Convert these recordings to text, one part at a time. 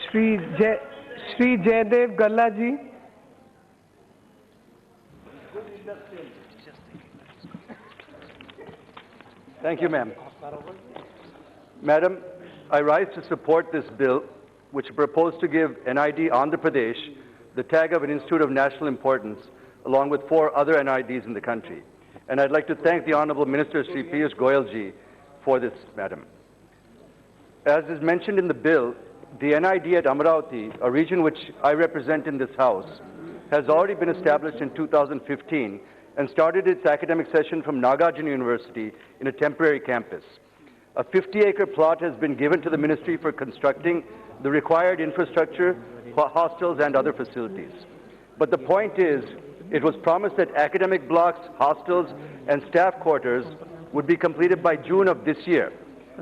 श्री जय श्री जयदेव गल्ला जी। Thank you, ma'am. Madam, I rise to support this bill, which proposed to give NID Andhra Pradesh the tag of an institute of national importance, along with 4 other NIDs in the country. And I'd like to thank the Honorable Minister, Sri Piyush Goyal ji, for this, madam. As is mentioned in the bill, the NID at Amaravati, a region which I represent in this House, has already been established in 2015 and started its academic session from Nagarjuna University in a temporary campus. A 50-acre plot has been given to the ministry for constructing the required infrastructure, hostels, and other facilities. But the point is, it was promised that academic blocks, hostels, and staff quarters would be completed by June of this year.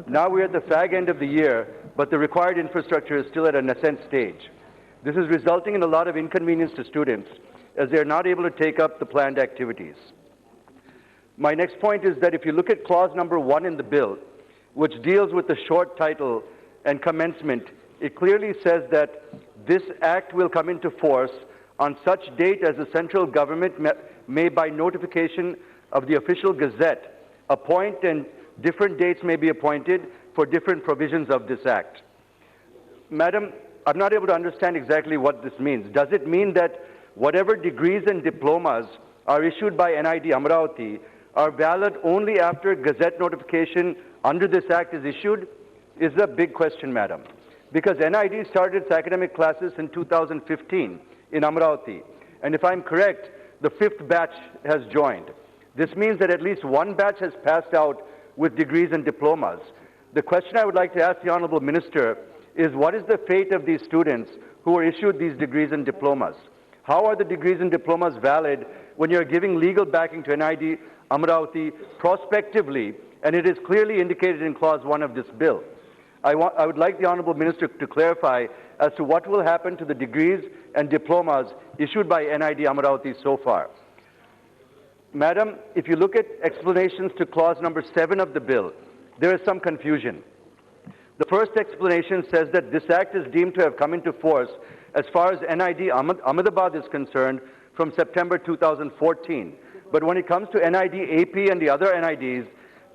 Now we're at the fag end of the year, but the required infrastructure is still at a nascent stage. This is resulting in a lot of inconvenience to students, as they are not able to take up the planned activities. My next point is that if you look at clause number 1 in the bill, which deals with the short title and commencement, it clearly says that this act will come into force on such date as the central government may by notification of the official gazette appoint, and different dates may be appointed for different provisions of this act. Madam, I'm not able to understand exactly what this means. Does it mean that whatever degrees and diplomas are issued by NID Amaravati are valid only after gazette notification under this act is issued? Is a big question, madam. Because NID started its academic classes in 2015 in Amaravati. And if I'm correct, the 5th batch has joined. This means that at least 1 batch has passed out with degrees and diplomas. The question I would like to ask the Honorable Minister is, what is the fate of these students who were issued these degrees and diplomas? How are the degrees and diplomas valid when you're giving legal backing to NID Amaravati prospectively, and it is clearly indicated in clause 1 of this bill? I would like the Honorable Minister to clarify as to what will happen to the degrees and diplomas issued by NID Amaravati so far. Madam, if you look at explanations to clause number 7 of the bill, there is some confusion. The first explanation says that this act is deemed to have come into force as far as NID Ahmedabad is concerned from September 2014. But when it comes to NID AP and the other NIDs,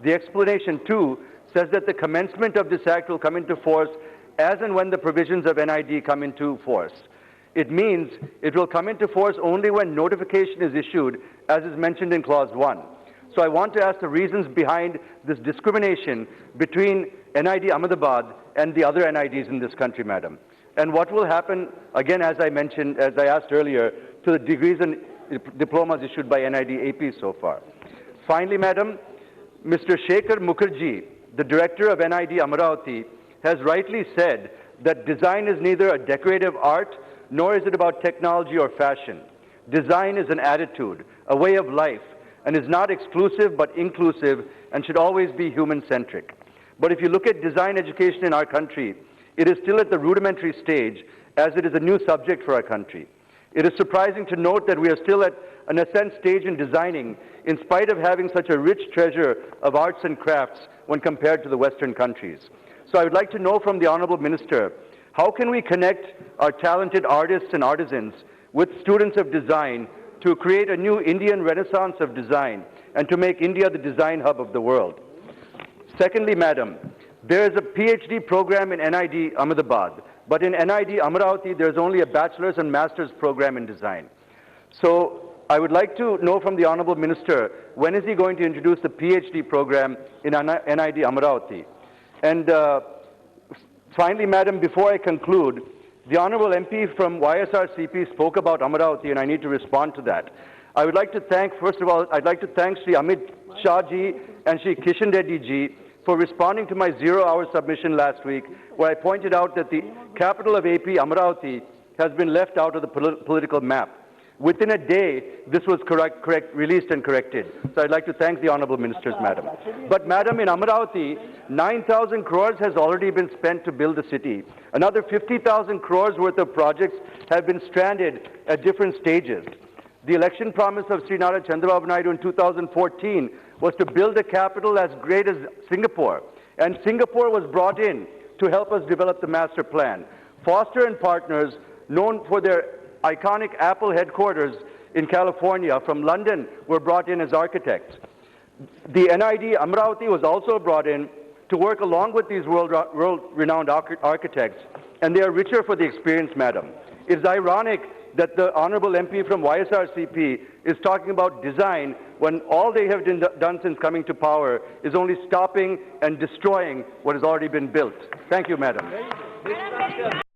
the explanation too says that the commencement of this act will come into force as and when the provisions of NID come into force. It means it will come into force only when notification is issued, as is mentioned in clause 1. So I want to ask the reasons behind this discrimination between NID Ahmedabad and the other NIDs in this country, madam. And what will happen, again, as I mentioned, as I asked earlier, to the degrees and diplomas issued by NID AP so far. Finally, madam, Mr. Shekhar Mukherjee, the director of NID Amaravati, has rightly said that design is neither a decorative art nor is it about technology or fashion. Design is an attitude, a way of life, and is not exclusive but inclusive and should always be human-centric. But if you look at design education in our country, it is still at the rudimentary stage, as it is a new subject for our country. It is surprising to note that we are still at an ascent stage in designing, in spite of having such a rich treasure of arts and crafts when compared to the Western countries. So I would like to know from the Honorable Minister, how can we connect our talented artists and artisans with students of design to create a new Indian renaissance of design and to make India the design hub of the world? Secondly, madam, there is a PhD program in NID Ahmedabad, but in NID Amaravati there is only a bachelor's and master's program in design. So I would like to know from the Honorable Minister, when is he going to introduce the PhD program in NID Amaravati? And finally, madam, before I conclude, the Honorable MP from YSRCP spoke about Amaravati, and I need to respond to that. I would like to thank, first of all, I'd like to thank Sri Amit Shah ji and Sri Kishan Reddy ji for responding to my 0-hour submission last week, where I pointed out that the capital of AP, Amaravati, has been left out of the political map. Within a day, this was released and corrected. So I'd like to thank the Honorable Ministers, madam. But madam, in Amaravati, 9,000 crores has already been spent to build the city. Another 50,000 crores worth of projects have been stranded at different stages. The election promise of Sri Nara Chandrababu Naidu in 2014 was to build a capital as great as Singapore. And Singapore was brought in to help us develop the master plan. Foster and Partners, known for their iconic Apple headquarters in California, from London, were brought in as architects. The NID Amravati was also brought in to work along with these world-renowned architects, and they are richer for the experience, madam. It is ironic that the Honorable MP from YSRCP is talking about design when all they have done since coming to power is only stopping and destroying what has already been built. Thank you, madam.